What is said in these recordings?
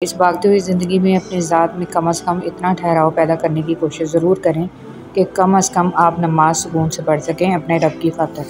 اس بھاگتی ہوئی زندگی میں اپنی ذات میں کم از کم اتنا ٹھہراؤ پیدا کرنے کی کوشش ضرور کریں کہ کم از کم آپ نماز سکون سے پڑھ سکیں اپنے رب کی خاطر۔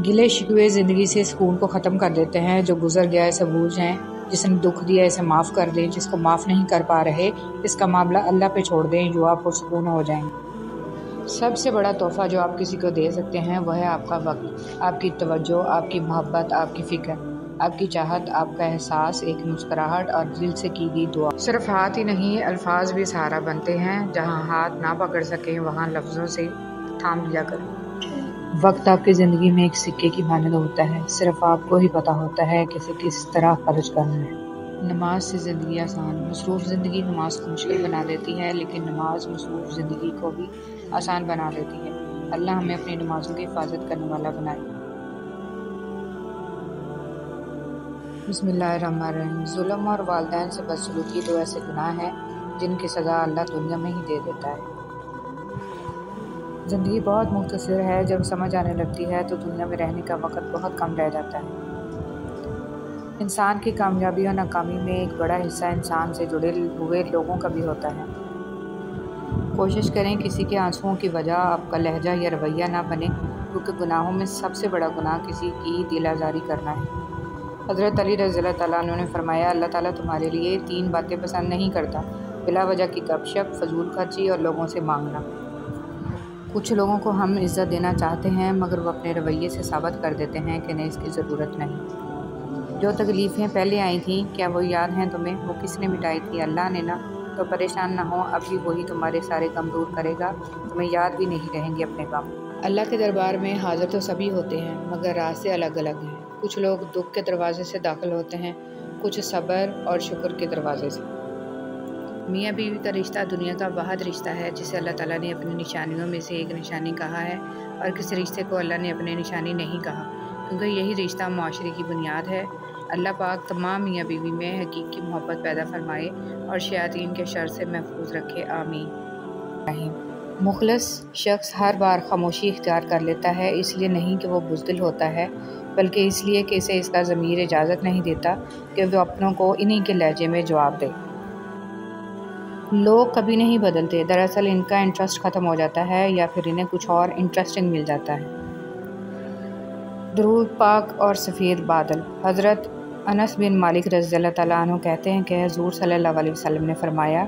گلے شکوے زندگی سے سکون کو ختم کر دیتے ہیں۔ جو گزر گیا اسے بھول جائیں، جس نے دکھ دیا اسے معاف کر دیں، جس کو معاف نہیں کر پا رہے اس کا معاملہ اللہ پہ چھوڑ دیں، جو آپ پرسکون ہو جائیں گے۔ سب سے بڑا تحفہ جو آپ کسی کو دے سکتے ہیں وہ ہے آپ کا وقت، آپ کی توجہ، آپ کی محبت، آپ کی فکر، آپ کی چاہت، آپ کا احساس، ایک مسکراہٹ اور دل سے کی گئی دعا۔ صرف ہاتھ ہی نہیں، الفاظ بھی سہارا بنتے ہیں۔ جہاں ہاتھ نہ پکڑ سکیں وہاں لفظوں سے تھام لیا کریں۔ وقت آپ کی زندگی میں ایک سکے کی مانند ہوتا ہے، صرف آپ کو ہی پتہ ہوتا ہے کہ اسے کس طرح خرچ کرنا ہے۔ نماز سے زندگی آسان۔ مصروف زندگی نماز کو مشکل بنا دیتی ہے، لیکن نماز مصروف زندگی کو بھی آسان بنا دیتی ہے۔ اللہ ہمیں اپنی نمازوں کی حفاظت کرنے والا بنائے۔ بسم اللہ الرحمن الرحیم۔ ظلم اور والدین سے بدسلوکی دو ایسے گناہ ہیں جن کی سزا اللہ دنیا میں ہی دے دیتا ہے۔ زندگی بہت مختصر ہے، جب سمجھ آنے لگتی ہے تو دنیا میں رہنے کا وقت بہت کم رہ جاتا ہے۔ انسان کی کامیابی اور ناکامی میں ایک بڑا حصہ انسان سے جڑے ہوئے لوگوں کا بھی ہوتا ہے۔ کوشش کریں کسی کے آنسوؤں کی وجہ آپ کا لہجہ یا رویہ نہ بنے، کیونکہ گناہوں میں سب سے بڑا گناہ کسی کی دل آزاری کرنا ہے۔ حضرت علی رضی اللہ تعالیٰ عنہ نے فرمایا، اللہ تعالیٰ تمہارے لیے 3 باتیں پسند نہیں کرتا: بلا وجہ کی گپ شپ، فضول خرچی اور لوگوں سے مانگنا۔ کچھ لوگوں کو ہم عزت دینا چاہتے ہیں مگر وہ اپنے رویے سے ثابت کر دیتے ہیں کہ انہیں اس کی ضرورت نہیں۔ جو تکلیفیں پہلے آئی تھیں کیا وہ یاد ہیں تمہیں؟ وہ کس نے مٹائی تھی؟ اللہ نے نا۔ تو پریشان نہ ہو، اب بھی وہی تمہارے سارے غم دور کرے گا، تمہیں یاد بھی نہیں رہیں گے اپنے غم۔ اللہ کے دربار میں حاضر تو سبھی ہوتے ہیں مگر راستے الگ الگ ہیں۔ کچھ لوگ دکھ کے دروازے سے داخل ہوتے ہیں، کچھ صبر اور شکر کے دروازے سے۔ میاں بیوی کا رشتہ دنیا کا واحد رشتہ ہے جسے اللہ تعالیٰ نے اپنی نشانیوں میں سے ایک نشانی کہا ہے، اور کسی رشتے کو اللہ نے اپنی نشانی نہیں کہا، کیونکہ یہی رشتہ معاشرے کی بنیاد ہے۔ اللہ پاک تمام میاں بیوی میں حقیقی محبت پیدا فرمائے اور شیاطین کے شر سے محفوظ رکھے، آمین۔ مخلص شخص ہر بار خاموشی اختیار کر لیتا ہے، اس لیے نہیں کہ وہ بزدل ہوتا ہے، بلکہ اس لیے کہ اسے اس کا ضمیر اجازت نہیں دیتا کہ وہ اپنوں کو انہی کے لہجے میں جواب دے۔ لوگ کبھی نہیں بدلتے، دراصل ان کا انٹرسٹ ختم ہو جاتا ہے یا پھر انہیں کچھ اور انٹرسٹنگ مل جاتا ہے۔ درود پاک اور سفید بادل۔ حضرت انس بن مالک رضی اللہ تعالیٰ عنہ کہتے ہیں کہ حضور صلی اللہ علیہ وسلم نے فرمایا،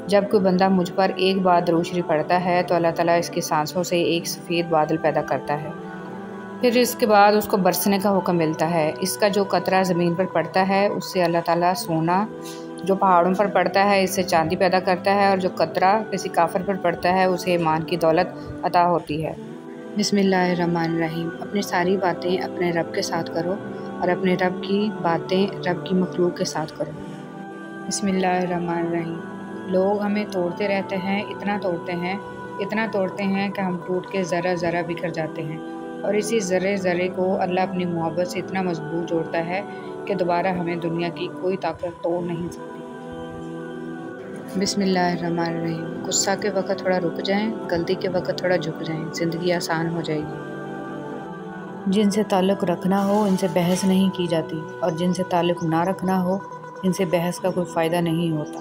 جب کوئی بندہ مجھ پر ایک بار درود شریف پڑھتا ہے تو اللہ تعالیٰ اس کی سانسوں سے ایک سفید بادل پیدا کرتا ہے، پھر اس کے بعد اس کو برسنے کا حکم ملتا ہے۔ اس کا جو قطرہ زمین پر پڑتا ہے اس سے اللہ تعالیٰ سونا، جو پہاڑوں پر پڑتا ہے اس سے چاندی پیدا کرتا ہے، اور جو قطرہ کسی کافر پر پڑتا ہے اسے ایمان کی دولت عطا ہوتی ہے۔ بسم اللہ الرحمن الرحیم۔ اپنی ساری باتیں اپنے رب کے ساتھ کرو اور اپنے رب کی باتیں رب کی مخلوق کے ساتھ کرو۔ بسم اللہ الرحمن الرحیم۔ لوگ ہمیں توڑتے رہتے ہیں، اتنا توڑتے ہیں کہ ہم ٹوٹ کے ذرہ ذرہ بکھر جاتے ہیں، اور اسی ذرے ذرے کو اللہ اپنی محبت سے اتنا مضبوط جوڑتا ہے کہ دوبارہ ہمیں دنیا کی کوئی طاقت توڑ نہیں سکتی۔ بسم اللہ الرحمن الرحیم۔ غصہ کے وقت تھوڑا رک جائیں، غلطی کے وقت تھوڑا جھک جائیں، زندگی آسان ہو جائے گی۔ جن سے تعلق رکھنا ہو ان سے بحث نہیں کی جاتی، اور جن سے تعلق نہ رکھنا ہو ان سے بحث کا کوئی فائدہ نہیں ہوتا۔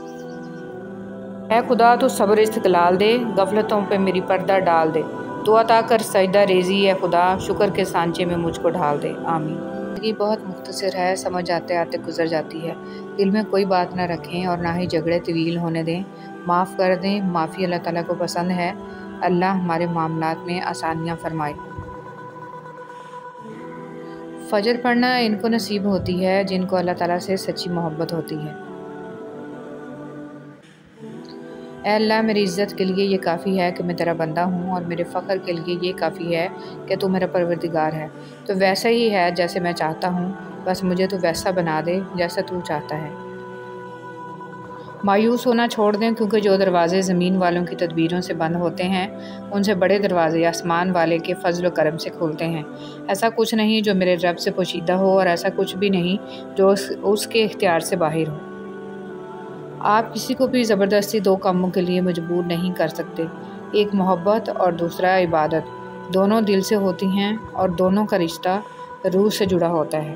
اے خدا تو صبر استقلال دے، غفلتوں پہ میری پردہ ڈال دے، تو عطا کر سجدہ ریزی اے خدا، شکر کے سانچے میں مجھ کو ڈھال دے، آمین۔ زندگی بہت مختصر ہے، سمجھ آتے آتے گزر جاتی ہے۔ دل میں کوئی بات نہ رکھیں اور نہ ہی جھگڑے طویل ہونے دیں، معاف کر دیں، معافی اللہ تعالیٰ کو پسند ہے۔ اللہ ہمارے معاملات میں آسانیاں فرمائے۔ فجر پڑھنا ان کو نصیب ہوتی ہے جن کو اللہ تعالیٰ سے سچی محبت ہوتی ہے۔ اے اللہ، میری عزت کے لیے یہ کافی ہے کہ میں تیرا بندہ ہوں، اور میرے فخر کے لیے یہ کافی ہے کہ تو میرا پروردگار ہے۔ تو ویسا ہی ہے جیسے میں چاہتا ہوں، بس مجھے تو ویسا بنا دے جیسا تو چاہتا ہے۔ مایوس ہونا چھوڑ دیں، کیونکہ جو دروازے زمین والوں کی تدبیروں سے بند ہوتے ہیں ان سے بڑے دروازے آسمان والے کے فضل و کرم سے کھلتے ہیں۔ ایسا کچھ نہیں جو میرے رب سے پوشیدہ ہو، اور ایسا کچھ بھی نہیں جو اس کے اختیار سے باہر ہو۔ آپ کسی کو بھی زبردستی 2 کاموں کے لیے مجبور نہیں کر سکتے، ایک محبت اور دوسرا عبادت، دونوں دل سے ہوتی ہیں اور دونوں کا رشتہ روح سے جڑا ہوتا ہے۔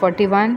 41।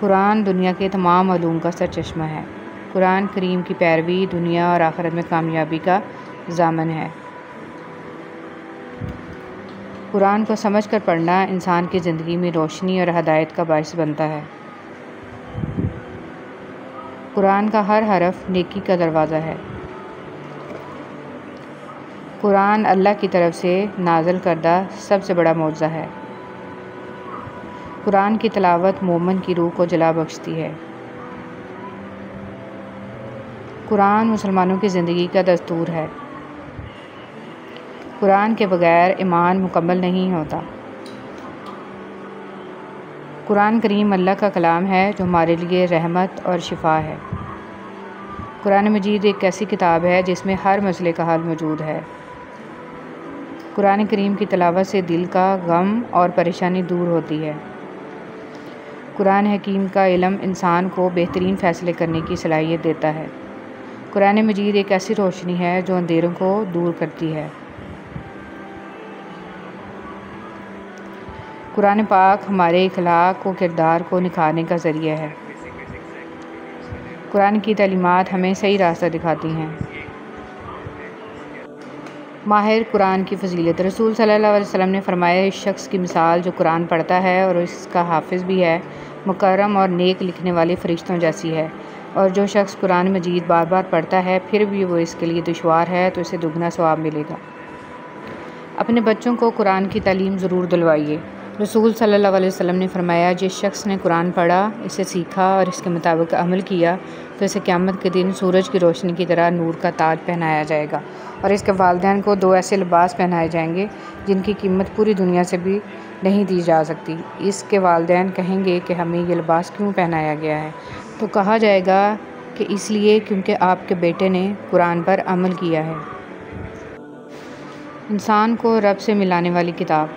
قرآن دنیا کے تمام علوم کا سرچشمہ ہے۔ قرآن کریم کی پیروی دنیا اور آخرت میں کامیابی کا ضامن ہے۔ قرآن کو سمجھ کر پڑھنا انسان کی زندگی میں روشنی اور ہدایت کا باعث بنتا ہے۔ قرآن کا ہر حرف نیکی کا دروازہ ہے۔ قرآن اللہ کی طرف سے نازل کردہ سب سے بڑا معجزہ ہے۔ قرآن کی تلاوت مومن کی روح کو جلا بخشتی ہے۔ قرآن مسلمانوں کی زندگی کا دستور ہے۔ قرآن کے بغیر ایمان مکمل نہیں ہوتا۔ قرآن کریم اللہ کا کلام ہے جو ہمارے لیے رحمت اور شفا ہے۔ قرآن مجید ایک ایسی کتاب ہے جس میں ہر مسئلے کا حل موجود ہے۔ قرآن کریم کی تلاوت سے دل کا غم اور پریشانی دور ہوتی ہے۔ قرآن حکیم کا علم انسان کو بہترین فیصلے کرنے کی صلاحیت دیتا ہے۔ قرآن مجید ایک ایسی روشنی ہے جو اندھیروں کو دور کرتی ہے۔ قرآن پاک ہمارے اخلاق و کردار کو نکھارنے کا ذریعہ ہے۔ قرآن کی تعلیمات ہمیں صحیح راستہ دکھاتی ہیں۔ ماہر قرآن کی فضیلت۔ رسول صلی اللہ علیہ وسلم نے فرمایا، اس شخص کی مثال جو قرآن پڑھتا ہے اور اس کا حافظ بھی ہے، مکرم اور نیک لکھنے والے فرشتوں جیسی ہے، اور جو شخص قرآن مجید بار بار پڑھتا ہے پھر بھی وہ اس کے لیے دشوار ہے تو اسے دگنا ثواب ملے گا۔ اپنے بچوں کو قرآن کی تعلیم ضرور دلوائیے۔ رسول صلی اللہ علیہ وسلم نے فرمایا، جس شخص نے قرآن پڑھا، اسے سیکھا اور اس کے مطابق عمل کیا تو اسے قیامت کے دن سورج کی روشنی کی طرح نور کا تاج پہنایا جائے گا، اور اس کے والدین کو 2 ایسے لباس پہنائے جائیں گے جن کی قیمت پوری دنیا سے بھی نہیں دی جا سکتی۔ اس کے والدین کہیں گے کہ ہمیں یہ لباس کیوں پہنایا گیا ہے؟ تو کہا جائے گا کہ اس لیے کیونکہ آپ کے بیٹے نے قرآن پر عمل کیا ہے۔ انسان کو رب سے ملانے والی کتاب۔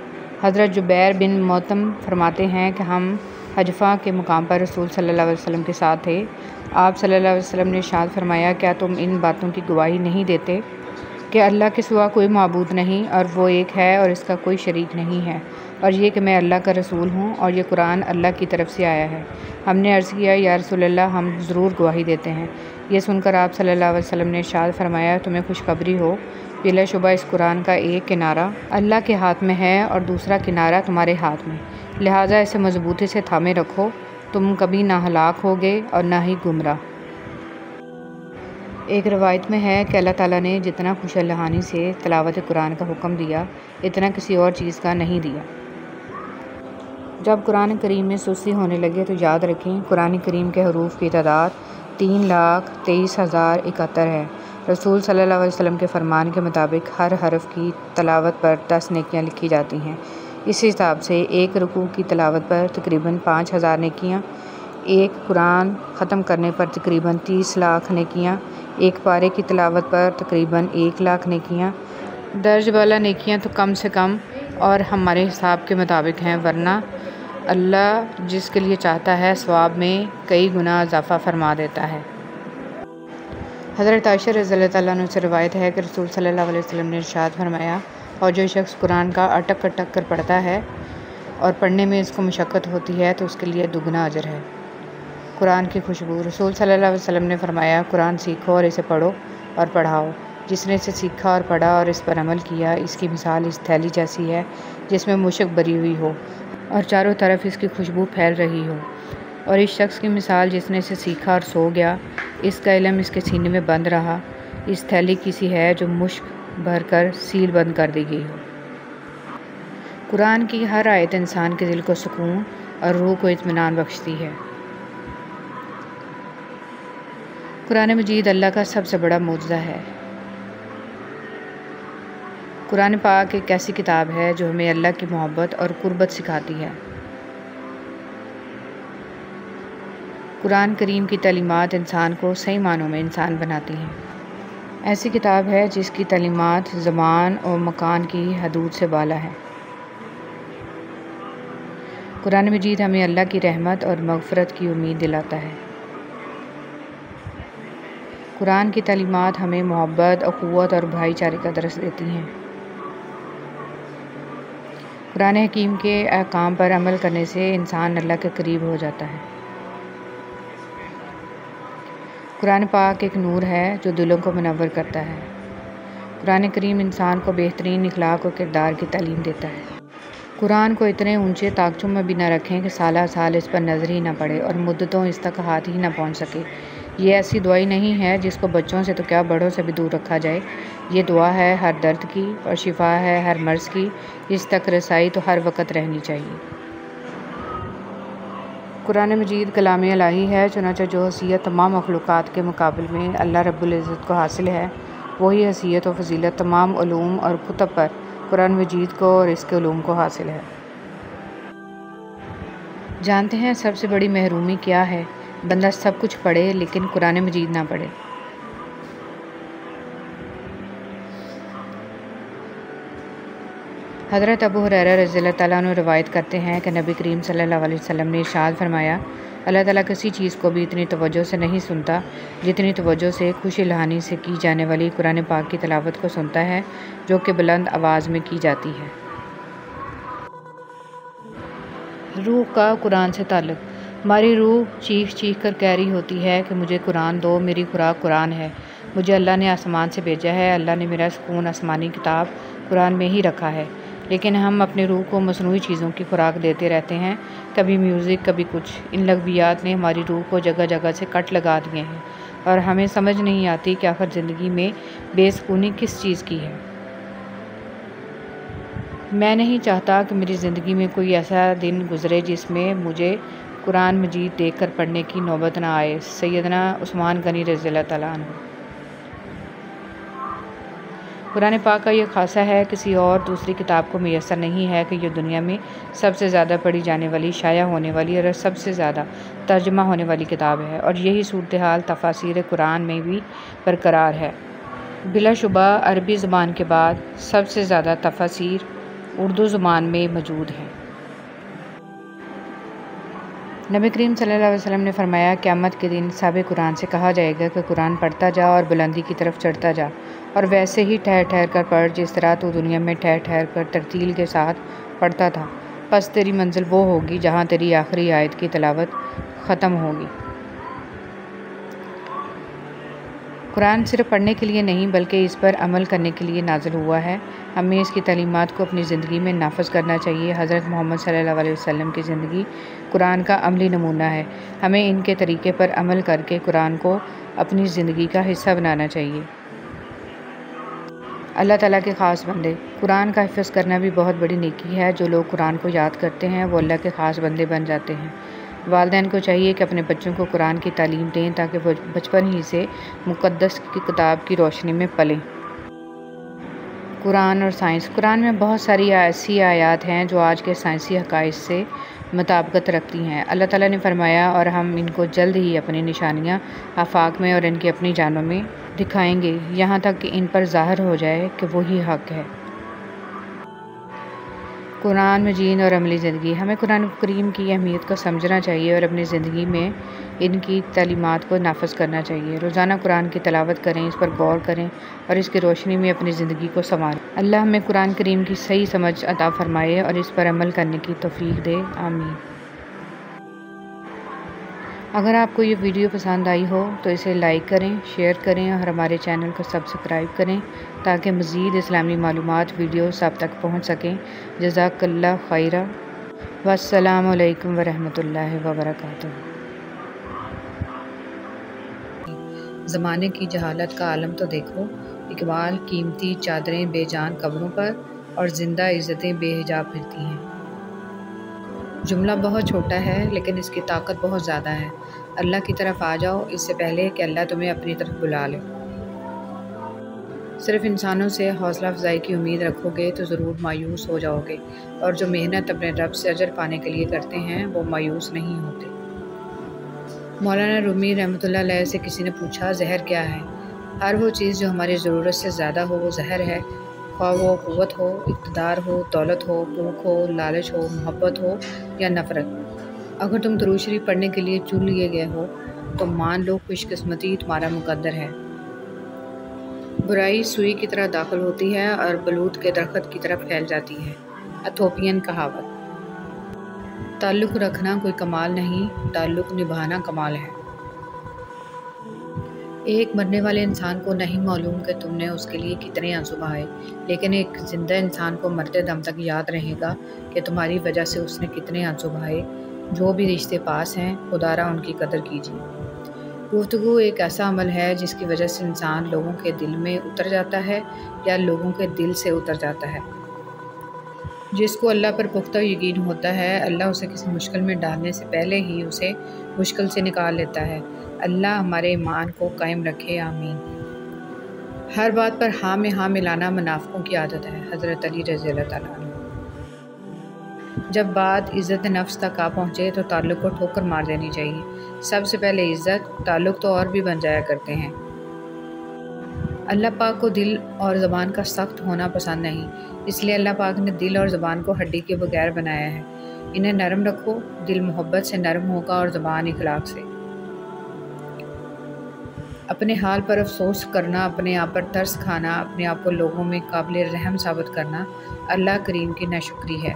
حضرت جبیر بن مطعم فرماتے ہیں کہ ہم حجفہ کے مقام پر رسول صلی اللہ علیہ وسلم کے ساتھ تھے۔ آپ صلی اللہ علیہ وسلم نے ارشاد فرمایا، کیا تم ان باتوں کی گواہی نہیں دیتے کہ اللہ کے سوا کوئی معبود نہیں اور وہ ایک ہے اور اس کا کوئی شریک نہیں ہے، اور یہ کہ میں اللہ کا رسول ہوں اور یہ قرآن اللہ کی طرف سے آیا ہے؟ ہم نے عرض کیا، یا رسول اللہ، ہم ضرور گواہی دیتے ہیں۔ یہ سن کر آپ صلی اللہ علیہ وسلم نے ارشاد فرمایا، تمہیں خوشخبری ہو، بلا شبہ اس قرآن کا ایک کنارہ اللہ کے ہاتھ میں ہے اور دوسرا کنارہ تمہارے ہاتھ میں، لہٰذا اسے مضبوطی سے تھامے رکھو، تم کبھی نہ ہلاک ہوگے اور نہ ہی گمراہ۔ ایک روایت میں ہے کہ اللہ تعالیٰ نے جتنا خوش الحانی سے تلاوت قرآن کا حکم دیا، اتنا کسی اور چیز کا نہیں دیا۔ جب قرآن کریم میں سستی ہونے لگے تو یاد رکھیں، قرآن کریم کے حروف کی تعداد 3,23,071 ہے۔ رسول صلی اللہ علیہ وسلم کے فرمان کے مطابق ہر حرف کی تلاوت پر 10 نیکیاں لکھی جاتی ہیں۔ اس حساب سے ایک رکوع کی تلاوت پر تقریباً 5,000 نیکیاں، ایک قرآن ختم کرنے پر تقریباً 30 لاکھ نیکیاں، ایک پارے کی تلاوت پر تقریباً 1 لاکھ نیکیاں، درج بالا نیکیاں تو کم سے کم اور ہمارے حساب کے مطابق ہیں، ورنہ اللہ جس کے لیے چاہتا ہے ثواب میں کئی گنا اضافہ فرما دیتا ہے۔ حضرت عائشہ رضی اللہ تعالیٰ عنہ سے روایت ہے کہ رسول صلی اللہ علیہ وسلم نے ارشاد فرمایا، اور جو شخص قرآن کا اٹک اٹک کر پڑھتا ہے اور پڑھنے میں اس کو مشقت ہوتی ہے تو اس کے لیے دگنا اجر ہے۔ قرآن کی خوشبو۔ رسول صلی اللہ علیہ وسلم نے فرمایا، قرآن سیکھو اور اسے پڑھو اور پڑھاؤ۔ جس نے اسے سیکھا اور پڑھا اور اس پر عمل کیا، اس کی مثال اس تھیلی جیسی ہے جس میں مشک بری ہوئی ہو اور چاروں طرف اس کی خوشبو پھیل رہی ہو، اور اس شخص کی مثال جس نے اسے سیکھا اور سو گیا، اس کا علم اس کے سینے میں بند رہا، اس تھیلی کی سی ہے جو مشک بھر کر سیل بند کر دی گئی ہو۔ قرآن کی ہر آیت انسان کے دل کو سکون اور روح کو اطمینان بخشتی ہے۔ قرآن مجید اللہ کا سب سے بڑا معجزہ ہے۔ قرآن پاک ایک ایسی کتاب ہے جو ہمیں اللہ کی محبت اور قربت سکھاتی ہے۔ قرآن کریم کی تعلیمات انسان کو صحیح معنوں میں انسان بناتی ہیں۔ ایسی کتاب ہے جس کی تعلیمات زمان اور مکان کی حدود سے بالا ہے۔ قرآن مجید ہمیں اللہ کی رحمت اور مغفرت کی امید دلاتا ہے۔ قرآن کی تعلیمات ہمیں محبت، اخوت اور بھائی چارے کا درس دیتی ہیں۔ قرآن حکیم کے احکام پر عمل کرنے سے انسان اللہ کے قریب ہو جاتا ہے۔ قرآن پاک ایک نور ہے جو دلوں کو منور کرتا ہے۔ قرآن کریم انسان کو بہترین اخلاق و کردار کی تعلیم دیتا ہے۔ قرآن کو اتنے اونچے طاقچوں میں بھی نہ رکھیں کہ سالہ سال اس پر نظر ہی نہ پڑے اور مدتوں اس تک ہاتھ ہی نہ پہنچ سکے۔ یہ ایسی دعائی نہیں ہے جس کو بچوں سے تو کیا بڑوں سے بھی دور رکھا جائے۔ یہ دعا ہے ہر درد کی اور شفا ہے ہر مرض کی۔ اس تک رسائی تو ہر وقت رہنی چاہیے۔ قرآن مجید کلام الہی ہے، چنانچہ جو حیثیت تمام مخلوقات کے مقابل میں اللہ رب العزت کو حاصل ہے، وہی حیثیت و فضیلت تمام علوم اور کتب پر قرآن مجید کو اور اس کے علوم کو حاصل ہے۔ جانتے ہیں سب سے بڑی محرومی کیا ہے؟ بندہ سب کچھ پڑھے لیکن قرآن مجید نہ پڑھے۔ حضرت ابو ہریرہ رضی اللہ تعالیٰ عنہ روایت کرتے ہیں کہ نبی کریم صلی اللہ علیہ وسلم نے ارشاد فرمایا، اللہ تعالیٰ کسی چیز کو بھی اتنی توجہ سے نہیں سنتا جتنی توجہ سے خوش الحانی سے کی جانے والی قرآن پاک کی تلاوت کو سنتا ہے، جو کہ بلند آواز میں کی جاتی ہے۔ روح کا قرآن سے تعلق۔ ہماری روح چیخ چیخ کر کہہ رہی ہوتی ہے کہ مجھے قرآن دو، میری خوراک قرآن ہے، مجھے اللہ نے آسمان سے بھیجا ہے، اللہ نے میرا سکون آسمانی کتاب قرآن میں ہی رکھا ہے۔ لیکن ہم اپنے روح کو مصنوعی چیزوں کی خوراک دیتے رہتے ہیں، کبھی میوزک، کبھی کچھ۔ ان لغویات نے ہماری روح کو جگہ جگہ سے کٹ لگا دیے ہیں اور ہمیں سمجھ نہیں آتی کہ آخر زندگی میں بے سکونی کس چیز کی ہے۔ میں نہیں چاہتا کہ میری زندگی میں کوئی ایسا دن گزرے جس میں مجھے قرآن مجید دیکھ کر پڑھنے کی نوبت نہ آئے۔ سیدنا عثمان غنی رضی اللہ تعالیٰ عنہ۔ قرآن پاک کا یہ خاصہ ہے، کسی اور دوسری کتاب کو میسر نہیں ہے کہ یہ دنیا میں سب سے زیادہ پڑھی جانے والی، شائع ہونے والی اور سب سے زیادہ ترجمہ ہونے والی کتاب ہے، اور یہی صورتحال تفاسیر قرآن میں بھی برقرار ہے۔ بلا شبہ عربی زبان کے بعد سب سے زیادہ تفاسیر اردو زبان میں موجود ہیں۔ نبی کریم صلی اللہ علیہ وسلم نے فرمایا، قیامت کے دن صاحب قرآن سے کہا جائے گا کہ قرآن پڑھتا جا اور بلندی کی طرف چڑھتا جا، اور ویسے ہی ٹھہر ٹھہر کر پڑھ جس طرح تو دنیا میں ٹھہر ٹھہر کر ترتیل کے ساتھ پڑھتا تھا، پس تیری منزل وہ ہوگی جہاں تیری آخری آیت کی تلاوت ختم ہوگی۔ قرآن صرف پڑھنے کے لیے نہیں بلکہ اس پر عمل کرنے کے لیے نازل ہوا ہے۔ ہمیں اس کی تعلیمات کو اپنی زندگی میں نافذ کرنا چاہیے۔ حضرت محمد صلی اللہ علیہ وسلم کی زندگی قرآن کا عملی نمونہ ہے۔ ہمیں ان کے طریقے پر عمل کر کے قرآن کو اپنی زندگی کا حصہ بنانا چاہیے۔ اللہ تعالیٰ کے خاص بندے۔ قرآن کا حفظ کرنا بھی بہت بڑی نیکی ہے۔ جو لوگ قرآن کو یاد کرتے ہیں وہ اللہ کے خاص بندے بن جاتے ہیں۔ والدین کو چاہیے کہ اپنے بچوں کو قرآن کی تعلیم دیں تاکہ وہ بچپن ہی سے مقدس کی کتاب کی روشنی میں پلیں۔ قرآن اور سائنس۔ قرآن میں بہت ساری ایسی آیات ہیں جو آج کے سائنسی حقائق سے مطابقت رکھتی ہیں۔ اللہ تعالیٰ نے فرمایا، اور ہم ان کو جلد ہی اپنی نشانیاں آفاق میں اور ان کی اپنی جانوں میں دکھائیں گے، یہاں تک کہ ان پر ظاہر ہو جائے کہ وہی حق ہے۔ قرآن مجید اور عملی زندگی۔ ہمیں قرآن کریم کی اہمیت کو سمجھنا چاہیے اور اپنی زندگی میں ان کی تعلیمات کو نافذ کرنا چاہیے۔ روزانہ قرآن کی تلاوت کریں، اس پر غور کریں اور اس کی روشنی میں اپنی زندگی کو سنواریں۔ اللہ ہمیں قرآن کریم کی صحیح سمجھ عطا فرمائے اور اس پر عمل کرنے کی توفیق دے، آمین۔ اگر آپ کو یہ ویڈیو پسند آئی ہو تو اسے لائک کریں، شیئر کریں اور ہمارے چینل کو سبسکرائب کریں تاکہ مزید اسلامی معلومات ویڈیوز آپ تک پہنچ سکیں۔ جزاک اللہ خیرا، والسلام علیکم ورحمۃ اللہ وبرکاتہ۔ زمانے کی جہالت کا عالم تو دیکھو، اقبال، قیمتی چادریں بے جان قبروں پر اور زندہ عزتیں بے حجاب پھرتی ہیں۔ جملہ بہت چھوٹا ہے لیکن اس کی طاقت بہت زیادہ ہے۔ اللہ کی طرف آ جاؤ اس سے پہلے کہ اللہ تمہیں اپنی طرف بلا لے۔ صرف انسانوں سے حوصلہ افزائی کی امید رکھو گے تو ضرور مایوس ہو جاؤ گے، اور جو محنت اپنے رب سے اجر پانے کے لیے کرتے ہیں وہ مایوس نہیں ہوتے۔ مولانا رومی رحمۃ اللہ علیہ سے کسی نے پوچھا، زہر کیا ہے؟ ہر وہ چیز جو ہماری ضرورت سے زیادہ ہو وہ زہر ہے، خواہ وہ قوت ہو، اقتدار ہو، دولت ہو، بھوک ہو، لالچ ہو، محبت ہو یا نفرت۔ اگر تم درود شریف پڑھنے کے لیے چن لیے گئے ہو تو مان لو خوش قسمتی تمہارا مقدر ہے۔ برائی سوئی کی طرح داخل ہوتی ہے اور بلوط کے درخت کی طرف پھیل جاتی ہے۔ ایتھوپین کہاوت۔ تعلق رکھنا کوئی کمال نہیں، تعلق نبھانا کمال ہے۔ ایک مرنے والے انسان کو نہیں معلوم کہ تم نے اس کے لیے کتنے آنسو بہائے، لیکن ایک زندہ انسان کو مرتے دم تک یاد رہے گا کہ تمہاری وجہ سے اس نے کتنے آنسو بہائے۔ جو بھی رشتے پاس ہیں، خدا را ان کی قدر کیجیے۔ گفتگو ایک ایسا عمل ہے جس کی وجہ سے انسان لوگوں کے دل میں اتر جاتا ہے یا لوگوں کے دل سے اتر جاتا ہے۔ جس کو اللہ پر پختہ یقین ہوتا ہے، اللہ اسے کسی مشکل میں ڈالنے سے پہلے ہی اسے مشکل سے نکال لیتا ہے۔ اللہ ہمارے ایمان کو قائم رکھے، آمین۔ ہر بات پر ہاں میں ہاں ملانا منافقوں کی عادت ہے۔ حضرت علی رضی اللہ تعالیٰ عنہ۔ جب بات عزت نفس تک آ پہنچے تو تعلق کو ٹھوکر مار دینی چاہیے۔ سب سے پہلے عزت، تعلق تو اور بھی بن جایا کرتے ہیں۔ اللہ پاک کو دل اور زبان کا سخت ہونا پسند نہیں، اس لیے اللہ پاک نے دل اور زبان کو ہڈی کے بغیر بنایا ہے۔ انہیں نرم رکھو، دل محبت سے نرم ہوگا اور زبان اخلاق سے۔ اپنے حال پر افسوس کرنا، اپنے آپ پر ترس کھانا، اپنے آپ کو لوگوں میں قابل رحم ثابت کرنا اللہ کریم کی ناشکری ہے۔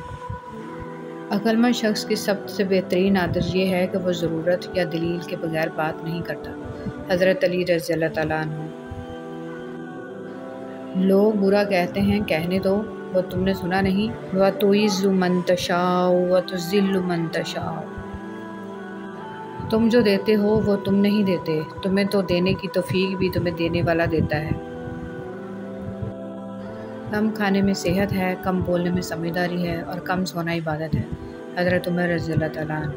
عقل مند شخص کی سب سے بہترین عادت یہ ہے کہ وہ ضرورت یا دلیل کے بغیر بات نہیں کرتا۔ حضرت علی رضی اللہ تعالیٰ عنہ۔ لوگ برا کہتے ہیں، کہنے دو، وہ تم نے سنا نہیں؟ وَتُعِزُّ مَن تَشَاءُ وَتُذِلُّ مَن تَشَاءُ۔ تم جو دیتے ہو وہ تم نہیں دیتے، تمہیں تو دینے کی توفیق بھی تمہیں دینے والا دیتا ہے۔ کم کھانے میں صحت ہے، کم بولنے میں سمجھداری ہے، اور کم سونا عبادت ہے۔ حضرت عمر رضی اللہ تعالیٰ عنہ۔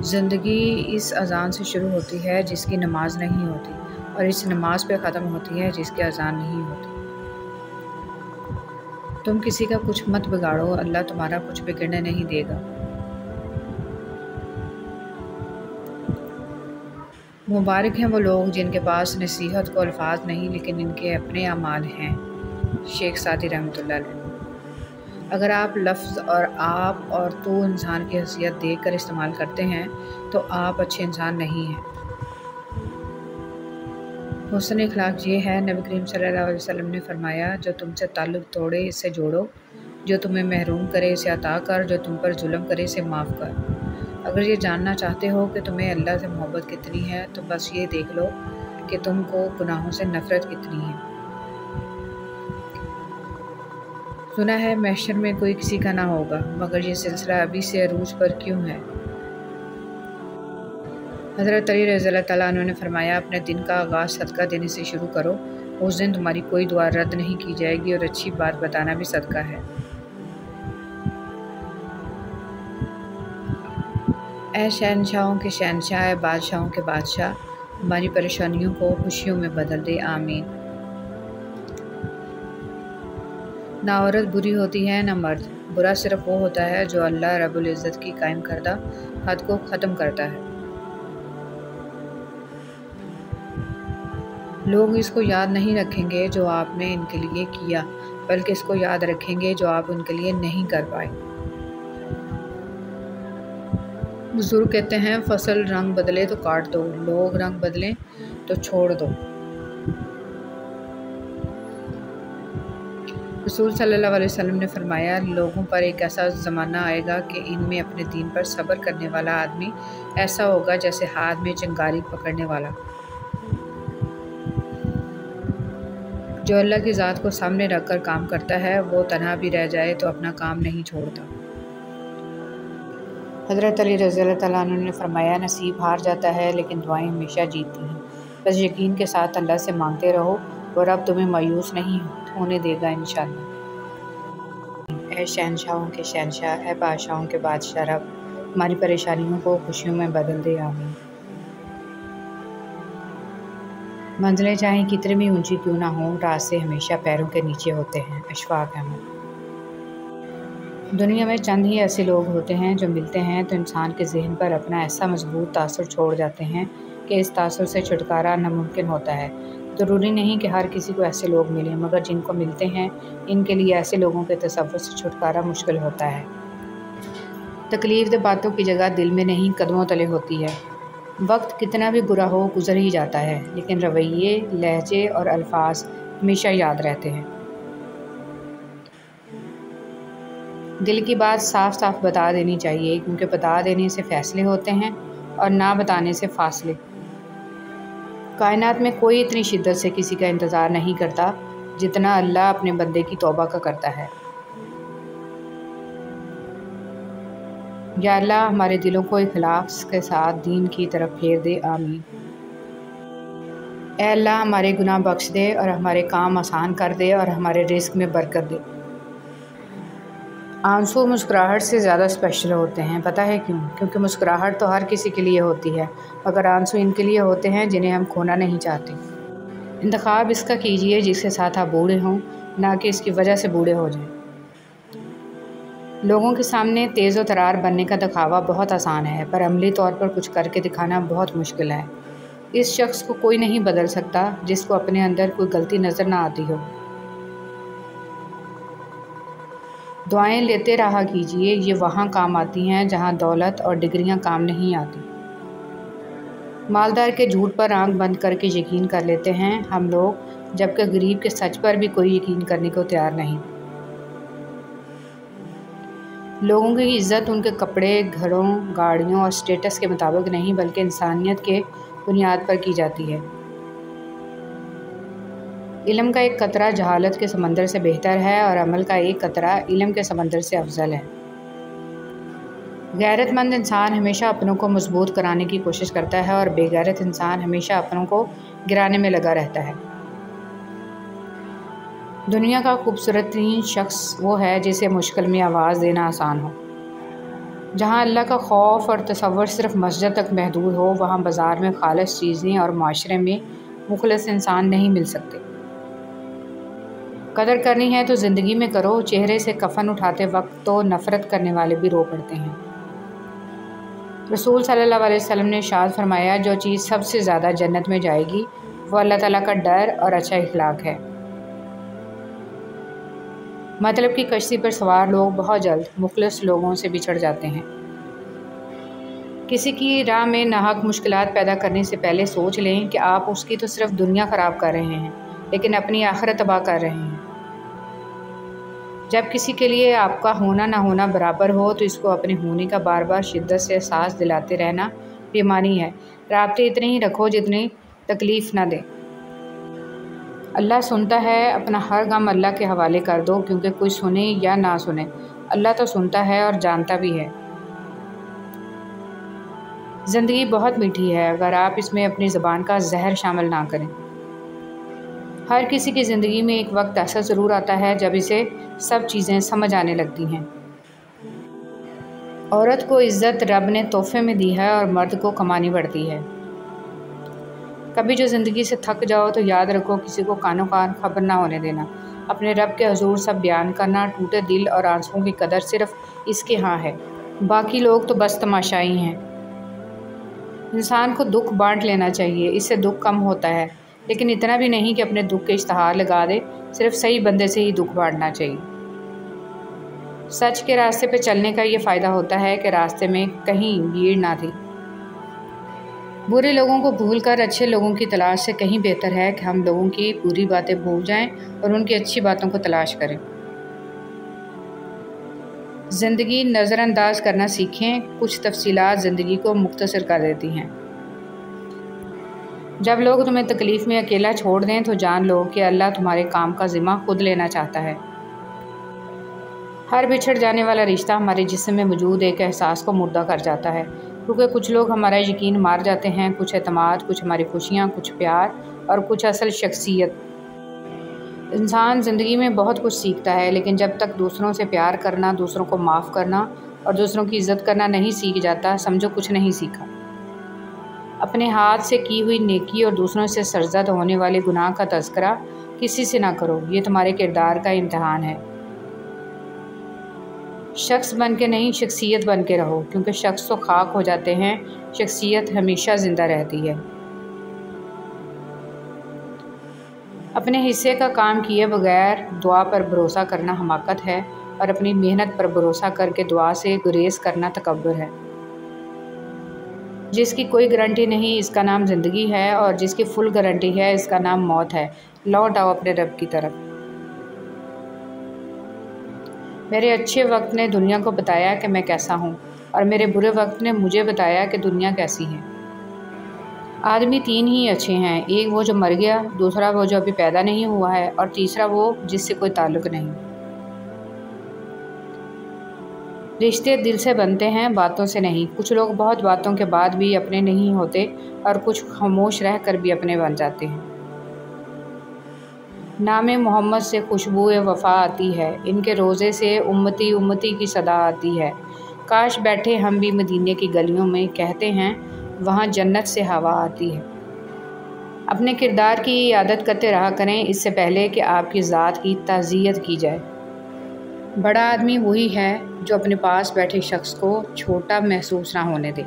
زندگی اس اذان سے شروع ہوتی ہے جس کی نماز نہیں ہوتی، اور اس نماز پہ ختم ہوتی ہے جس کی اذان نہیں ہوتی۔ تم کسی کا کچھ مت بگاڑو، اللہ تمہارا کچھ بگڑنے نہیں دے گا۔ مبارک ہیں وہ لوگ جن کے پاس نصیحت کو الفاظ نہیں لیکن ان کے اپنے اعمال ہیں۔ شیخ سعدی رحمۃ اللہ علیہ۔ اگر آپ لفظ اور آپ اور تو انسان کی حیثیت دیکھ کر استعمال کرتے ہیں تو آپ اچھے انسان نہیں ہیں۔ حسن اخلاق یہ ہے، نبی کریم صلی اللہ علیہ وسلم نے فرمایا، جو تم سے تعلق توڑے اسے جوڑو، جو تمہیں محروم کرے اسے عطا کر، جو تم پر ظلم کرے اسے معاف کر۔ اگر یہ جاننا چاہتے ہو کہ تمہیں اللہ سے محبت کتنی ہے تو بس یہ دیکھ لو کہ تم کو گناہوں سے نفرت کتنی ہے۔ سنا ہے محشر میں کوئی کسی کا نہ ہوگا، مگر یہ سلسلہ ابھی سے عروج پر کیوں ہے؟ حضرت علی رضی اللہ تعالیٰ عنہ نے فرمایا، اپنے دن کا آغاز صدقہ دینے سے شروع کرو، اس دن تمہاری کوئی دعا رد نہیں کی جائے گی، اور اچھی بات بتانا بھی صدقہ ہے۔ اے شہنشاہوں کے شہنشاہ، اے بادشاہوں کے بادشاہ، ہماری پریشانیوں کو خوشیوں میں بدل دے، آمین۔ نہ عورت بری ہوتی ہے نہ مرد، برا صرف وہ ہوتا ہے جو اللہ رب العزت کی قائم کردہ حد کو ختم کرتا ہے۔ لوگ اس کو یاد نہیں رکھیں گے جو آپ نے ان کے لیے کیا، بلکہ اس کو یاد رکھیں گے جو آپ ان کے لیے نہیں کر پائے۔ بزرگ کہتے ہیں، فصل رنگ بدلے تو کاٹ دو، لوگ رنگ بدلیں تو چھوڑ دو۔ رسول صلی اللہ علیہ وسلم نے فرمایا، لوگوں پر ایک ایسا زمانہ آئے گا کہ ان میں اپنے دین پر صبر کرنے والا آدمی ایسا ہوگا جیسے ہاتھ میں چنگاری پکڑنے والا۔ جو اللہ کی ذات کو سامنے رکھ کر کام کرتا ہے وہ تنہا بھی رہ جائے تو اپنا کام نہیں چھوڑتا۔ حضرت علی رضی اللہ تعالیٰ عنہ نے فرمایا، نصیب ہار جاتا ہے لیکن دعائیں ہمیشہ جیتتی ہیں، بس یقین کے ساتھ اللہ سے مانگتے رہو، اور رب تمہیں مایوس نہیں ہونے دے گا انشاءاللہ۔ اے شہنشاہوں کے شہنشاہ، اے بادشاہوں کے بادشاہ، رب ہماری پریشانیوں کو خوشیوں میں بدل دے، آمین۔ منزلیں چاہیں کتنی بھی اونچی کیوں نہ ہوں، راستے ہمیشہ پیروں کے نیچے ہوتے ہیں۔ اشفاق احمد۔ دنیا میں چند ہی ایسے لوگ ہوتے ہیں جو ملتے ہیں تو انسان کے ذہن پر اپنا ایسا مضبوط تاثر چھوڑ جاتے ہیں کہ اس تاثر سے چھٹکارا ناممکن ہوتا ہے۔ ضروری نہیں کہ ہر کسی کو ایسے لوگ ملیں، مگر جن کو ملتے ہیں ان کے لیے ایسے لوگوں کے تصور سے چھٹکارا مشکل ہوتا ہے۔ تکلیف دہ باتوں کی جگہ دل میں نہیں قدموں تلے ہوتی ہے۔ وقت کتنا بھی برا ہو گزر ہی جاتا ہے، لیکن رویے، لہجے اور الفاظ ہمیشہ یاد رہتے ہیں۔ دل کی بات صاف صاف بتا دینی چاہیے، کیونکہ بتا دینے سے فیصلے ہوتے ہیں اور نہ بتانے سے فاصلے۔ کائنات میں کوئی اتنی شدت سے کسی کا انتظار نہیں کرتا جتنا اللہ اپنے بندے کی توبہ کا کرتا ہے۔ یا اللہ ہمارے دلوں کو اخلاص کے ساتھ دین کی طرف پھیر دے، آمین۔ اے اللہ ہمارے گناہ بخش دے اور ہمارے کام آسان کر دے اور ہمارے رزق میں برکت دے۔ آنسو مسکراہٹ سے زیادہ اسپیشل ہوتے ہیں، پتہ ہے کیوں؟ کیونکہ مسکراہٹ تو ہر کسی کے لیے ہوتی ہے، مگر آنسو ان کے لیے ہوتے ہیں جنہیں ہم کھونا نہیں چاہتے۔ انتخاب اس کا کیجئے جس کے ساتھ آپ بوڑھے ہوں، نہ کہ اس کی وجہ سے بوڑھے ہو جائیں۔ لوگوں کے سامنے تیز و ترار بننے کا دکھاوا بہت آسان ہے، پر عملی طور پر کچھ کر کے دکھانا بہت مشکل ہے۔ اس شخص کو کوئی نہیں بدل سکتا جس کو اپنے اندر کوئی غلطی نظر نہ آتی ہو۔ دعائیں لیتے رہا کیجئے، یہ وہاں کام آتی ہیں جہاں دولت اور ڈگریاں کام نہیں آتی۔ مالدار کے جھوٹ پر آنکھ بند کر کے یقین کر لیتے ہیں ہم لوگ، جبکہ غریب کے سچ پر بھی کوئی یقین کرنے کو تیار نہیں۔ لوگوں کی عزت ان کے کپڑے، گھروں، گاڑیوں اور اسٹیٹس کے مطابق نہیں بلکہ انسانیت کے بنیاد پر کی جاتی ہے۔ علم کا ایک قطرہ جہالت کے سمندر سے بہتر ہے اور عمل کا ایک قطرہ علم کے سمندر سے افضل ہے۔ غیرت مند انسان ہمیشہ اپنوں کو مضبوط کرانے کی کوشش کرتا ہے اور بے غیرت انسان ہمیشہ اپنوں کو گرانے میں لگا رہتا ہے۔ دنیا کا خوبصورت ترین شخص وہ ہے جسے مشکل میں آواز دینا آسان ہو۔ جہاں اللہ کا خوف اور تصور صرف مسجد تک محدود ہو، وہاں بازار میں خالص چیزیں اور معاشرے میں مخلص انسان نہیں مل سکتے۔ قدر کرنی ہے تو زندگی میں کرو، چہرے سے کفن اٹھاتے وقت تو نفرت کرنے والے بھی رو پڑتے ہیں۔ رسول صلی اللہ علیہ وسلم نے ارشاد فرمایا، جو چیز سب سے زیادہ جنت میں جائے گی وہ اللہ تعالیٰ کا ڈر اور اچھا اخلاق ہے۔ مطلب کی کشتی پر سوار لوگ بہت جلد مخلص لوگوں سے بچھڑ جاتے ہیں۔ کسی کی راہ میں ناحق مشکلات پیدا کرنے سے پہلے سوچ لیں کہ آپ اس کی تو صرف دنیا خراب کر رہے ہیں، لیکن اپنی آخرت تباہ کر رہے ہیں۔ جب کسی کے لیے آپ کا ہونا نہ ہونا برابر ہو تو اس کو اپنے ہونے کا بار بار شدت سے احساس دلاتے رہنا بیمانی ہے۔ رابطے اتنے ہی رکھو جتنی تکلیف نہ دے۔ اللہ سنتا ہے، اپنا ہر غم اللہ کے حوالے کر دو، کیونکہ کوئی سنے یا نہ سنے، اللہ تو سنتا ہے اور جانتا بھی ہے۔ زندگی بہت میٹھی ہے اگر آپ اس میں اپنی زبان کا زہر شامل نہ کریں۔ ہر کسی کی زندگی میں ایک وقت ایسا ضرور آتا ہے جب اسے سب چیزیں سمجھ آنے لگتی ہیں۔ عورت کو عزت رب نے تحفے میں دی ہے اور مرد کو کمانی پڑتی ہے۔ کبھی جو زندگی سے تھک جاؤ تو یاد رکھو کسی کو کانوں کان خبر نہ ہونے دینا۔ اپنے رب کے حضور سب بیان کرنا، ٹوٹے دل اور آنسوؤں کی قدر صرف اس کے ہاں ہے، باقی لوگ تو بس تماشائی ہیں۔ انسان کو دکھ بانٹ لینا چاہیے، اس سے دکھ کم ہوتا ہے، لیکن اتنا بھی نہیں کہ اپنے دکھ کے اشتہار لگا دے، صرف صحیح بندے سے ہی دکھ بانٹنا چاہیے۔ سچ کے راستے پہ چلنے کا یہ فائدہ ہوتا ہے کہ راستے میں کہیں بھیڑ نہ تھی۔ برے لوگوں کو بھول کر اچھے لوگوں کی تلاش سے کہیں بہتر ہے کہ ہم لوگوں کی بری باتیں بھول جائیں اور ان کی اچھی باتوں کو تلاش کریں۔ زندگی نظر انداز کرنا سیکھیں، کچھ تفصیلات زندگی کو مختصر کر دیتی ہیں۔ جب لوگ تمہیں تکلیف میں اکیلا چھوڑ دیں تو جان لو کہ اللہ تمہارے کام کا ذمہ خود لینا چاہتا ہے۔ ہر بچھڑ جانے والا رشتہ ہمارے جسم میں موجود ایک احساس کو مردہ کر جاتا ہے، کیونکہ کچھ لوگ ہمارا یقین مار جاتے ہیں، کچھ اعتماد، کچھ ہماری خوشیاں، کچھ پیار اور کچھ اصل شخصیت۔ انسان زندگی میں بہت کچھ سیکھتا ہے، لیکن جب تک دوسروں سے پیار کرنا، دوسروں کو معاف کرنا اور دوسروں کی عزت کرنا نہیں سیکھ جاتا، سمجھو کچھ نہیں سیکھا۔ اپنے ہاتھ سے کی ہوئی نیکی اور دوسروں سے سرزد ہونے والے گناہ کا تذکرہ کسی سے نہ کرو، یہ تمہارے کردار کا امتحان ہے۔ شخص بن کے نہیں، شخصیت بن کے رہو، کیونکہ شخص تو خاک ہو جاتے ہیں، شخصیت ہمیشہ زندہ رہتی ہے۔ اپنے حصے کا کام کیے بغیر دعا پر بھروسہ کرنا حماقت ہے، اور اپنی محنت پر بھروسہ کر کے دعا سے گریز کرنا تکبر ہے۔ جس کی کوئی گارنٹی نہیں اس کا نام زندگی ہے، اور جس کی فل گارنٹی ہے اس کا نام موت ہے۔ لوٹ آؤ اپنے رب کی طرف۔ میرے اچھے وقت نے دنیا کو بتایا کہ میں کیسا ہوں، اور میرے برے وقت نے مجھے بتایا کہ دنیا کیسی ہے۔ آدمی تین ہی اچھے ہیں، ایک وہ جو مر گیا، دوسرا وہ جو ابھی پیدا نہیں ہوا ہے، اور تیسرا وہ جس سے کوئی تعلق نہیں۔ رشتے دل سے بنتے ہیں، باتوں سے نہیں۔ کچھ لوگ بہت باتوں کے بعد بھی اپنے نہیں ہوتے اور کچھ خاموش رہ کر بھی اپنے بن جاتے ہیں۔ نام محمد سے خوشبو وفا آتی ہے، ان کے روضے سے امتی امتی کی صدا آتی ہے۔ کاش بیٹھے ہم بھی مدینے کی گلیوں میں، کہتے ہیں وہاں جنت سے ہوا آتی ہے۔ اپنے کردار کی عادت کرتے رہا کریں اس سے پہلے کہ آپ کی ذات کی تعزیت کی جائے۔ بڑا آدمی وہی ہے جو اپنے پاس بیٹھے شخص کو چھوٹا محسوس نہ ہونے دے۔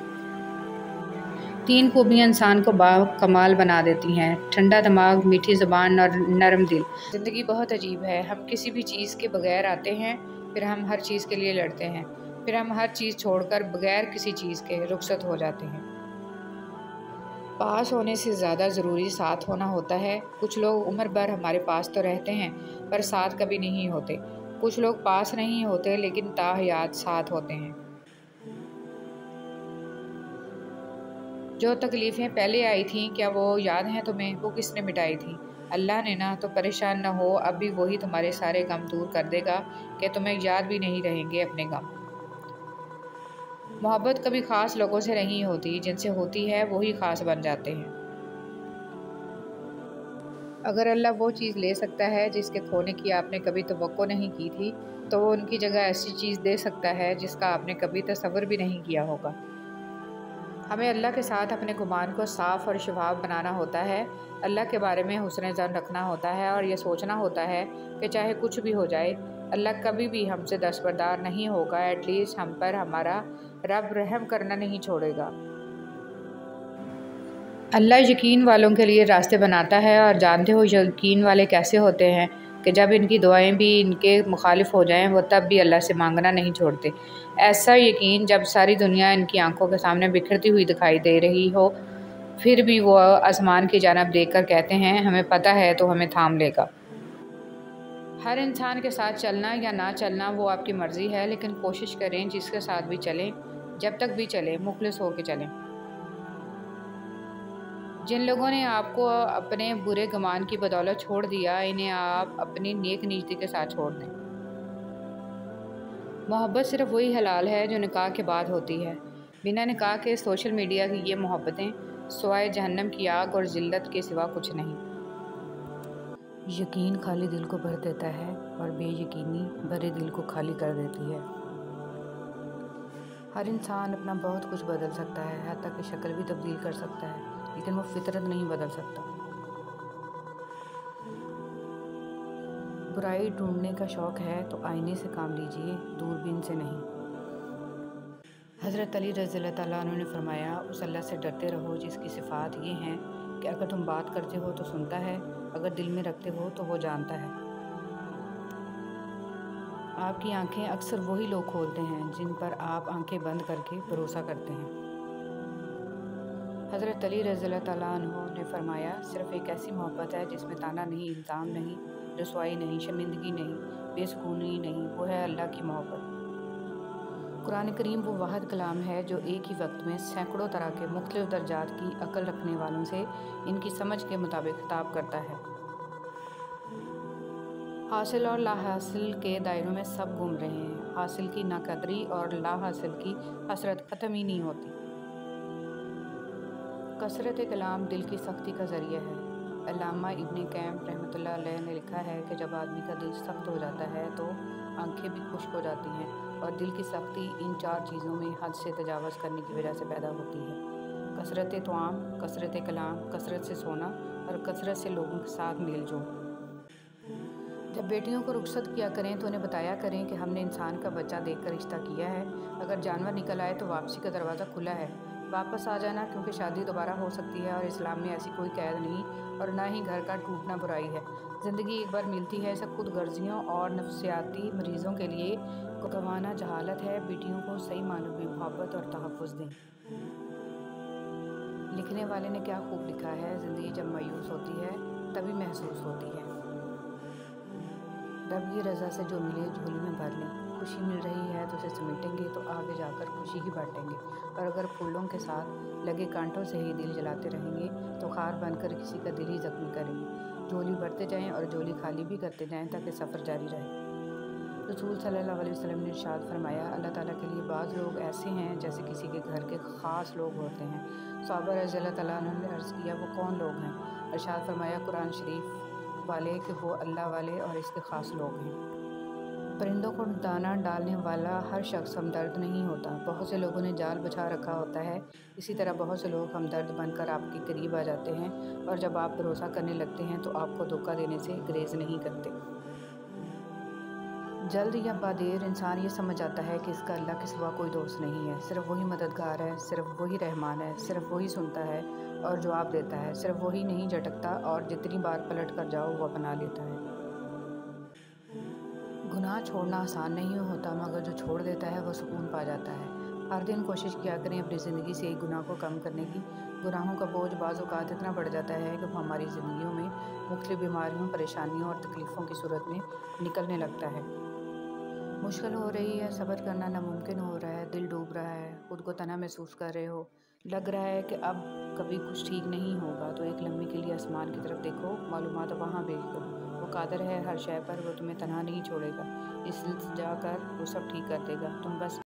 تین خوبیاں انسان کو باکمال بنا دیتی ہیں: ٹھنڈا دماغ، میٹھی زبان اور نرم دل۔ زندگی بہت عجیب ہے، ہم کسی بھی چیز کے بغیر آتے ہیں، پھر ہم ہر چیز کے لیے لڑتے ہیں، پھر ہم ہر چیز چھوڑ کر بغیر کسی چیز کے رخصت ہو جاتے ہیں۔ پاس ہونے سے زیادہ ضروری ساتھ ہونا ہوتا ہے۔ کچھ لوگ عمر بھر ہمارے پاس تو رہتے ہیں پر ساتھ کبھی نہیں ہوتے۔ کچھ لوگ پاس نہیں ہوتے لیکن تا حیات ساتھ ہوتے ہیں۔ جو تکلیفیں پہلے آئی تھیں کیا وہ یاد ہیں تمہیں؟ وہ کس نے مٹائی تھیں؟ اللہ نے نا۔ تو پریشان نہ ہو، اب بھی وہی تمہارے سارے غم دور کر دے گا کہ تمہیں یاد بھی نہیں رہیں گے اپنے غم۔ محبت کبھی خاص لوگوں سے نہیں ہوتی، جن سے ہوتی ہے وہی خاص بن جاتے ہیں۔ اگر اللہ وہ چیز لے سکتا ہے جس کے کھونے کی آپ نے کبھی توقع نہیں کی تھی، تو وہ ان کی جگہ ایسی چیز دے سکتا ہے جس کا آپ نے کبھی تصور بھی نہیں کیا ہوگا۔ ہمیں اللہ کے ساتھ اپنے گمان کو صاف اور شفاف بنانا ہوتا ہے، اللہ کے بارے میں حسن ظن رکھنا ہوتا ہے اور یہ سوچنا ہوتا ہے کہ چاہے کچھ بھی ہو جائے، اللہ کبھی بھی ہم سے دستبردار نہیں ہوگا، ایٹ لیسٹ ہم پر ہمارا رب رحم کرنا نہیں چھوڑے گا۔ اللہ یقین والوں کے لیے راستے بناتا ہے، اور جانتے ہو یقین والے کیسے ہوتے ہیں کہ جب ان کی دعائیں بھی ان کے مخالف ہو جائیں وہ تب بھی اللہ سے مانگنا نہیں چھوڑتے۔ ایسا یقین جب ساری دنیا ان کی آنکھوں کے سامنے بکھرتی ہوئی دکھائی دے رہی ہو، پھر بھی وہ آسمان کی جانب دیکھ کر کہتے ہیں ہمیں پتہ ہے تو ہمیں تھام لے گا۔ ہر انسان کے ساتھ چلنا یا نہ چلنا وہ آپ کی مرضی ہے، لیکن کوشش کریں جس کے ساتھ بھی چلیں، جب تک بھی چلیں مخلص ہو کے چلیں۔ جن لوگوں نے آپ کو اپنے برے گمان کی بدولت چھوڑ دیا، انہیں آپ اپنی نیک نیتی کے ساتھ چھوڑ دیں۔ محبت صرف وہی حلال ہے جو نکاح کے بعد ہوتی ہے۔ بنا نکاح کے سوشل میڈیا کی یہ محبتیں سوائے جہنم کی آگ اور ذلت کے سوا کچھ نہیں۔ یقین خالی دل کو بھر دیتا ہے اور بے یقینی بھرے دل کو خالی کر دیتی ہے۔ ہر انسان اپنا بہت کچھ بدل سکتا ہے، حتیٰ کہ شکل بھی تبدیل کر سکتا ہے، لیکن وہ فطرت نہیں بدل سکتا۔ برائی ڈھونڈنے کا شوق ہے تو آئینے سے کام لیجیے، دوربین سے نہیں۔ حضرت علی رضی اللہ تعالیٰ عنہ نے فرمایا، اس اللہ سے ڈرتے رہو جس کی صفات یہ ہیں کہ اگر تم بات کرتے ہو تو سنتا ہے، اگر دل میں رکھتے ہو تو وہ جانتا ہے۔ آپ کی آنکھیں اکثر وہی لوگ کھولتے ہیں جن پر آپ آنکھیں بند کر کے بھروسہ کرتے ہیں۔ حضرت علی رضی اللہ تعالیٰ عنہ نے فرمایا، صرف ایک ایسی محبت ہے جس میں طعنہ نہیں، الزام نہیں، رسوائی نہیں، شرمندگی نہیں، بے سکونی نہیں، وہ ہے اللہ کی محبت۔ قرآن کریم وہ واحد کلام ہے جو ایک ہی وقت میں سینکڑوں طرح کے مختلف درجات کی عقل رکھنے والوں سے ان کی سمجھ کے مطابق خطاب کرتا ہے۔ حاصل اور لا حاصل کے دائروں میں سب گھوم رہے ہیں، حاصل کی ناقدری اور لا حاصل کی حسرت ختم ہی نہیں ہوتی۔ کثرت کلام دل کی سختی کا ذریعہ ہے۔ علامہ ابن قیم رحمۃ اللہ علیہ نے لکھا ہے کہ جب آدمی کا دل سخت ہو جاتا ہے تو آنکھیں بھی خشک ہو جاتی ہیں، اور دل کی سختی ان چار چیزوں میں حد سے تجاوز کرنے کی وجہ سے پیدا ہوتی ہے: کثرت طعام، کثرت کلام، کثرت سے سونا اور کثرت سے لوگوں کے ساتھ میل جول۔ جب بیٹیوں کو رخصت کیا کریں تو انہیں بتایا کریں کہ ہم نے انسان کا بچہ دیکھ کر رشتہ کیا ہے، اگر جانور نکل آئے تو واپسی کا دروازہ کھلا ہے، واپس آ جانا، کیونکہ شادی دوبارہ ہو سکتی ہے اور اسلام میں ایسی کوئی قید نہیں، اور نہ ہی گھر کا ٹوٹنا برائی ہے۔ زندگی ایک بار ملتی ہے، اسے خود غرضیوں اور نفسیاتی مریضوں کے لیے گنوانا جہالت ہے۔ بیٹیوں کو صحیح معنوں میں محبت اور تحفظ دیں۔ لکھنے والے نے کیا خوب لکھا ہے، زندگی جب مایوس ہوتی ہے تبھی محسوس ہوتی ہے۔ رب کی رضا سے جو ملے جھولی میں بھر لیں، خوشی مل رہی ہے تو اسے سمیٹیں گے تو آگے جا کر خوشی ہی بانٹیں گے، اور اگر پھولوں کے ساتھ لگے کانٹوں سے ہی دل جلاتے رہیں گے تو خار بن کر کسی کا دل ہی زخمی کریں گے۔ جھولی بھرتے جائیں اور جھولی خالی بھی کرتے جائیں تاکہ سفر جاری رہے۔ رسول صلی اللہ علیہ وسلم نے ارشاد فرمایا، اللہ تعالیٰ کے لیے بعض لوگ ایسے ہیں جیسے کسی کے گھر کے خاص لوگ ہوتے ہیں۔ صحابہ رضی اللہ تعالیٰ عنہ نے عرض کیا، وہ کون لوگ ہیں؟ ارشاد فرمایا، قرآن شریف والے کہ وہ اللہ والے اور اس کے خاص لوگ ہیں۔ پرندوں کو دانہ ڈالنے والا ہر شخص ہمدرد نہیں ہوتا۔ بہت سے لوگوں نے جال بچھا رکھا ہوتا ہے، اسی طرح بہت سے لوگ ہمدرد بن کر آپ کے قریب آ جاتے ہیں، اور جب آپ بھروسہ کرنے لگتے ہیں تو آپ کو دھوکہ دینے سے گریز نہیں کرتے۔ جلد یا بعدیر انسان یہ سمجھ جاتا ہے کہ اس کا اللہ کے سوا کوئی دوست نہیں ہے، صرف وہی مددگار ہے، صرف وہی رحمان ہے، صرف وہی سنتا ہے اور جواب دیتا ہے، صرف وہی نہیں جھٹکتا اور جتنی بار پلٹ کر جاؤ وہ اپنا لیتا ہے۔ گناہ چھوڑنا آسان نہیں ہوتا، مگر جو چھوڑ دیتا ہے وہ سکون پا جاتا ہے۔ ہر دن کوشش کیا کریں اپنی زندگی سے ایک گناہ کو کم کرنے کی۔ گناہوں کا بوجھ بعض اوقات اتنا بڑھ جاتا ہے کہ وہ ہماری زندگیوں میں مختلف بیماریوں، پریشانیوں اور تکلیفوں کی صورت میں نکلنے لگتا ہے۔ مشکل ہو رہی ہے، صبر کرنا ناممکن ہو رہا ہے، دل ڈوب رہا ہے، خود کو تنہا محسوس کر رہے ہو، لگ رہا ہے کہ اب کبھی کچھ ٹھیک نہیں ہوگا، تو ایک لمحے کے لیے آسمان کی طرف دیکھو، معلومات وہاں بھیج دو۔ وہ قادر ہے ہر شے پر، وہ تمہیں تنہا نہیں چھوڑے گا، اس جا کر وہ سب ٹھیک کر دے گا، تم بس